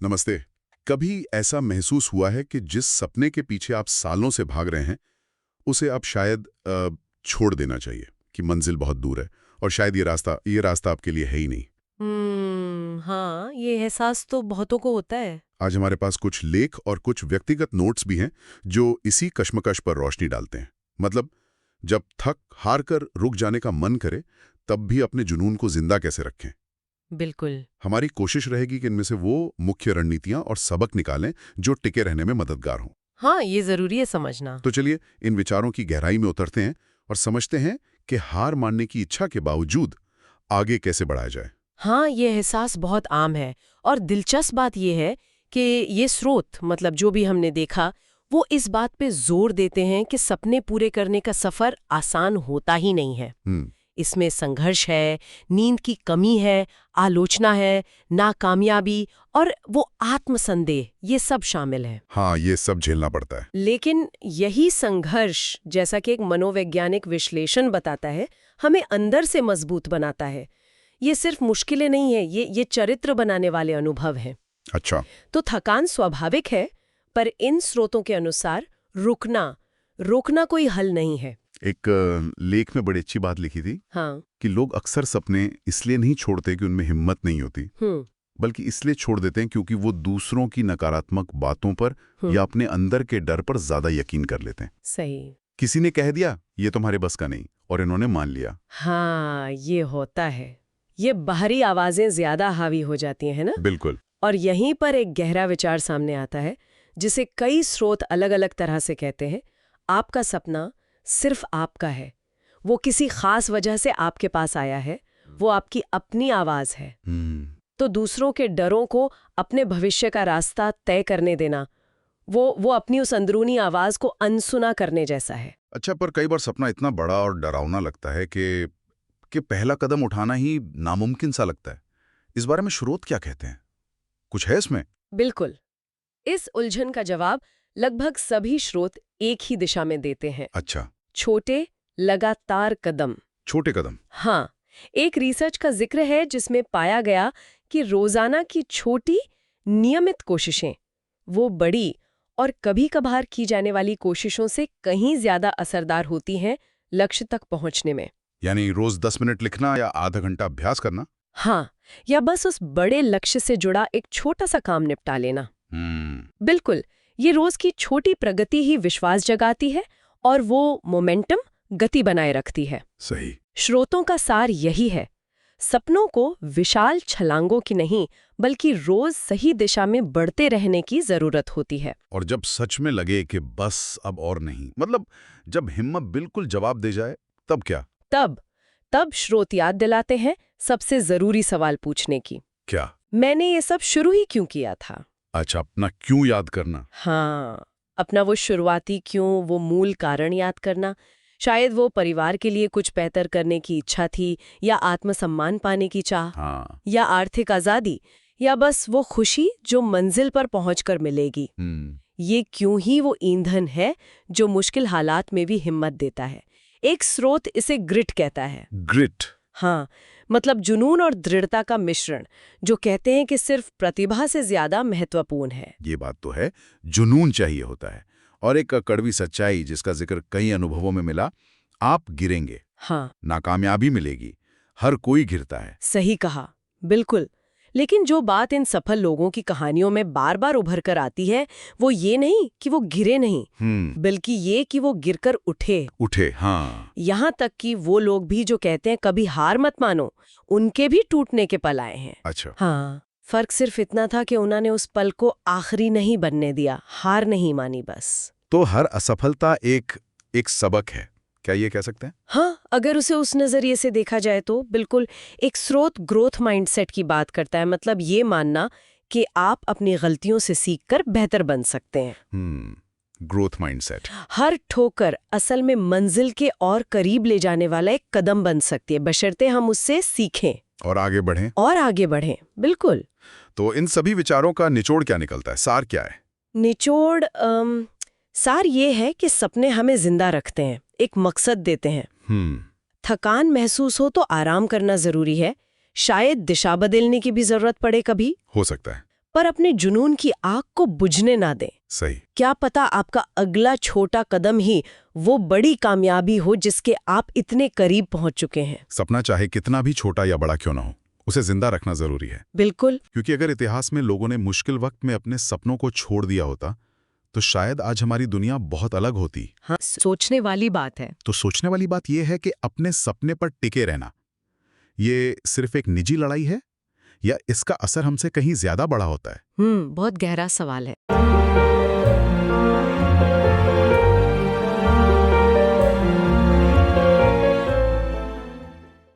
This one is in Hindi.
नमस्ते। कभी ऐसा महसूस हुआ है कि जिस सपने के पीछे आप सालों से भाग रहे हैं, उसे आप शायद छोड़ देना चाहिए कि मंजिल बहुत दूर है और शायद ये रास्ता आपके लिए है ही नहीं। हाँ, ये एहसास तो बहुतों को होता है। आज हमारे पास कुछ लेख और कुछ व्यक्तिगत नोट्स भी हैं जो इसी कश्मकश पर रोशनी डालते हैं। मतलब, जब थक हार कर रुक जाने का मन करे, तब भी अपने जुनून को जिंदा कैसे रखें। बिल्कुल। हमारी कोशिश रहेगी कि इनमें से वो मुख्य रणनीतियां और सबक निकालें जो टिके रहने में मददगार हों। हाँ, ये जरूरी है समझना। तो चलिए इन विचारों की गहराई में उतरते हैं और समझते हैं कि हार मानने की इच्छा के बावजूद आगे कैसे बढ़ाया जाए। हाँ, ये एहसास बहुत आम है और दिलचस्प बात ये है कि ये स्रोत मतलब जो भी हमने देखा वो इस बात पे जोर देते हैं कि सपने पूरे करने का सफर आसान होता ही नहीं है। इसमें संघर्ष है, नींद की कमी है, आलोचना है, नाकामयाबी और वो आत्मसंदेह, ये सब शामिल है। हाँ, ये सब झेलना पड़ता है। लेकिन यही संघर्ष, जैसा कि एक मनोवैज्ञानिक विश्लेषण बताता है, हमें अंदर से मजबूत बनाता है। ये सिर्फ मुश्किलें नहीं है, ये चरित्र बनाने वाले अनुभव हैं। अच्छा। तो थकान स्वाभाविक है, पर इन स्रोतों के अनुसार रोकना कोई हल नहीं है। एक लेख में बड़ी अच्छी बात लिखी थी हाँ। कि लोग अक्सर सपने इसलिए नहीं छोड़ते कि उनमें हिम्मत नहीं होती, बल्कि इसलिए छोड़ देते हैं क्योंकि वो दूसरों की नकारात्मक बातों पर या अपने अंदर के डर पर ज्यादा यकीन कर लेते हैं। सही। किसी ने कह दिया ये तुम्हारे बस का नहीं, और इन्होंने मान लिया। हाँ, ये होता है। ये बाहरी आवाजें ज्यादा हावी हो जाती हैं, है ना? बिल्कुल। और यहीं पर एक गहरा विचार सामने आता है, जिसे कई स्रोत अलग अलग तरह से कहते हैं। आपका सपना सिर्फ आपका है, वो किसी खास वजह से आपके पास आया है, वो आपकी अपनी आवाज है। तो दूसरों के डरों को अपने भविष्य का रास्ता तय करने देना, वो अपनी उस अंदरूनी आवाज को अनसुना करने जैसा है। अच्छा, पर कई बार सपना इतना बड़ा और डरावना लगता है कि पहला कदम उठाना ही नामुमकिन सा लगता है। इस बारे में स्रोत क्या कहते हैं? कुछ है इसमें? बिल्कुल। इस उलझन का जवाब लगभग सभी स्रोत एक ही दिशा में देते हैं। अच्छा। छोटे, लगातार कदम। छोटे कदम। हाँ, एक रिसर्च का जिक्र है जिसमें पाया गया कि रोजाना की छोटी, नियमित कोशिशें वो बड़ी और कभी-कभार की जाने वाली कोशिशों से कहीं ज्यादा असरदार होती हैं लक्ष्य तक पहुंचने में। यानी रोज 10 मिनट लिखना या आधा घंटा अभ्यास करना। हाँ, या बस उस बड़े लक्ष्य से जुड़ा एक छोटा सा काम निपटा लेना। बिल्कुल, ये रोज की छोटी प्रगति ही विश्वास जगाती है और वो मोमेंटम, गति बनाए रखती है। सही। स्रोतों का सार यही है, सपनों को विशाल छलांगों की नहीं बल्कि रोज सही दिशा में बढ़ते रहने की जरूरत होती है। और जब सच में लगे कि बस अब और नहीं, मतलब जब हिम्मत बिल्कुल जवाब दे जाए, तब क्या? तब स्रोत याद दिलाते हैं सबसे जरूरी सवाल पूछने की। क्या? मैंने ये सब शुरू ही क्यों किया था? अच्छा, अपना क्यों याद करना। हाँ, अपना वो शुरुआती क्यों, वो मूल कारण याद करना। शायद वो परिवार के लिए कुछ बेहतर करने की इच्छा थी, या आत्मसम्मान पाने की चाह, हाँ। या आर्थिक आजादी, या बस वो खुशी जो मंजिल पर पहुंचकर मिलेगी। ये क्यों ही वो ईंधन है जो मुश्किल हालात में भी हिम्मत देता है। एक स्रोत इसे ग्रिट कहता है। ग्रिट? हाँ, मतलब जुनून और दृढ़ता का मिश्रण, जो कहते हैं कि सिर्फ प्रतिभा से ज्यादा महत्वपूर्ण है। ये बात तो है, जुनून चाहिए होता है। और एक कड़वी सच्चाई जिसका जिक्र कई अनुभवों में मिला, आप गिरेंगे। हाँ, नाकामयाबी मिलेगी, हर कोई गिरता है। सही कहा, बिल्कुल। लेकिन जो बात इन सफल लोगों की कहानियों में बार बार उभर कर आती है, वो ये नहीं कि वो गिरे नहीं, बल्कि ये कि वो गिरकर उठे। हाँ। यहाँ तक कि वो लोग भी जो कहते हैं कभी हार मत मानो, उनके भी टूटने के पल आए हैं। अच्छा। हाँ, फर्क सिर्फ इतना था कि उन्होंने उस पल को आखिरी नहीं बनने दिया, हार नहीं मानी बस। तो हर असफलता एक सबक है, क्या ये कह सकते हैं? हाँ, अगर उसे उस नजरिए से देखा जाए तो बिल्कुल। एक स्रोत ग्रोथ माइंडसेट की बात करता है, मतलब ये मानना कि आप अपनी गलतियों से सीखकर बेहतर बन सकते हैं। Growth mindset. हर ठोकर असल में मंजिल के और करीब ले जाने वाला एक कदम बन सकती है, बशर्ते हम उससे सीखें और आगे बढ़ें। बिल्कुल। तो इन सभी विचारों का निचोड़ क्या निकलता है? सार क्या है? निचोड़ सार ये है कि सपने हमें जिंदा रखते हैं, एक मकसद देते हैं। थकान महसूस हो तो आराम करना जरूरी है, शायद दिशा बदलने की भी जरूरत पड़े कभी। हो सकता है। पर अपने जुनून की आग को बुझने ना दें। सही। क्या पता आपका अगला छोटा कदम ही वो बड़ी कामयाबी हो जिसके आप इतने करीब पहुंच चुके हैं। सपना चाहे कितना भी छोटा या बड़ा क्यों ना हो, उसे जिंदा रखना जरूरी है। बिल्कुल। क्योंकि अगर इतिहास में लोगों ने मुश्किल वक्त में अपने सपनों को छोड़ दिया होता तो शायद आज हमारी दुनिया बहुत अलग होती। हाँ, सोचने वाली बात है। तो सोचने वाली बात यह है कि अपने सपने पर टिके रहना, ये सिर्फ एक निजी लड़ाई है या इसका असर हमसे कहीं ज्यादा बड़ा होता है? बहुत गहरा सवाल है।